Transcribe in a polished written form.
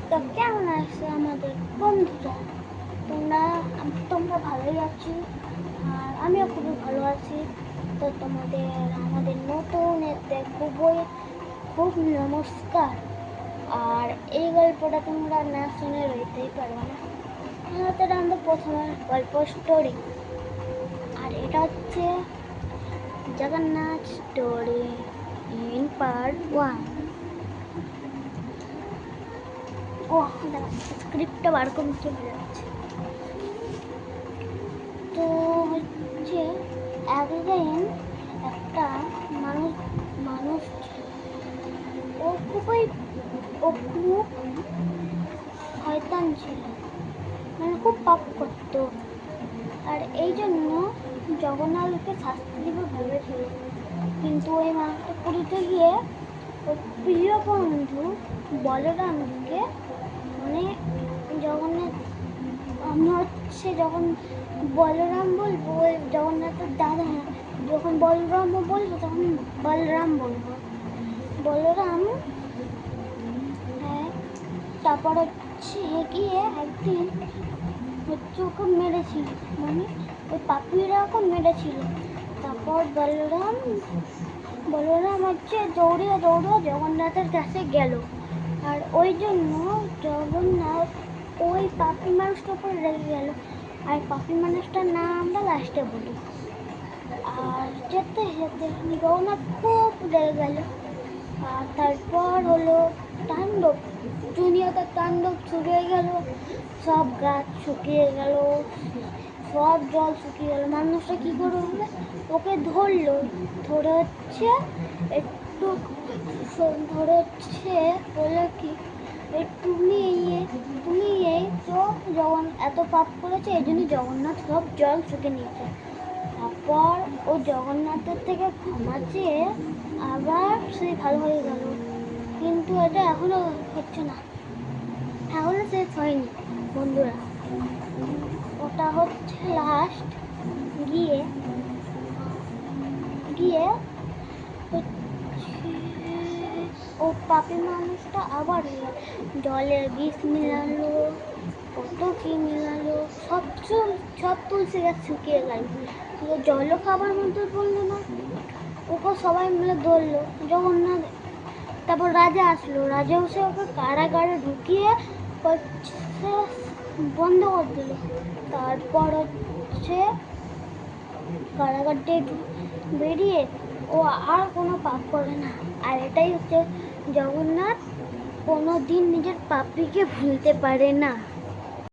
তো কেমন আছে আমাদের বন্ধুরা? তোমরা তোমরা ভালোই আছি, আর আমিও খুবই ভালো আছি। তো তোমাদের আমাদের নতুন একটা খুবই খুব নমস্কার। আর এই গল্পটা তোমরা না শুনে রইতেই পারবে না। আমাদের আমাদের প্রথমে গল্প স্টোরি, আর এটা হচ্ছে জগন্নাথ স্টোরি ইন পার্ট 1। ও স্ক্রিপ্টটা বার করতে ভুলে গেছে। তো হচ্ছে একদিন একটা মানুষ মানুষ ও খুবই ও খুব শয়তান ছিল, মানে খুব পাপ করতো। আর এই জন্য জগন্নাথকে শাস্তি দিবে ভেবেছিল, কিন্তু ওই মানুষটা পুরীতে গিয়ে ওর প্রিয় বন্ধু বলরামকে, মানে জগন্নাথ আমি হচ্ছে যখন বলরাম বলবো ওই জগন্নাথের দাদা, যখন বলরামও বলবো তখন বলরাম বলবো বলরাম। হ্যাঁ, তারপর হচ্ছে গিয়ে একদিন হচ্ছে ওকে মেরেছিল, মানে ওই পাপিরা ওকে মেরেছিল। তারপর বলরাম হচ্ছে দৌড়িয়ে দৌড়িয়ে জগন্নাথের কাছে গেল। আর ওই জন্য জগন্নাথ ওই পাপি মানুষটার উপর রেগে গেল। আর পাপি মানুষটার নাম আমরা লাস্টে বলি। আর যেতে যেতে জগন্নাথ খুব রেগে গেল। আর তারপর হলো তাণ্ডব, দুনিয়াতে তাণ্ডব শুকিয়ে গেল, সব গাছ শুকিয়ে গেল, সব জল শুকিয়ে গেল। মানুষটা কী করে হলো, ওকে ধরলো, ধরে হচ্ছে একটু ধরে হচ্ছে বলে কি তুমি এই তো এত পাপ করেছে, এই জন্য জগন্নাথ সব জল শুকে নিয়েছে। তারপর ও জগন্নাথের থেকে ক্ষমা চেয়ে আবার সে ভালো হয়ে গেল। কিন্তু এটা এখনো হচ্ছে না, এখনো শেষ হয়নি বন্ধুরা। ওটা হচ্ছে লাস্ট গিয়ে গিয়ে ও পাপি মানুষটা আবার জলে বিষ মিলালো, কত কি মিলালো, সব তুলসী গাছ শুকিয়ে গেল, জলও খাবার মধ্যে পড়লো না। ওকে সবাই মিলে ধরলো জগন্নাথ। তারপর রাজা আসলো, রাজা এসে ওকে কারাগারে ঢুকিয়ে হচ্ছে বন্ধ করে দিল। তারপর হচ্ছে কারাগার থেকে বেরিয়ে ও আর কোনো পাপ করে না। আর এটাই হচ্ছে জগন্নাথ কোনো দিন নিজের পাপীকে ভুলতে পারে না।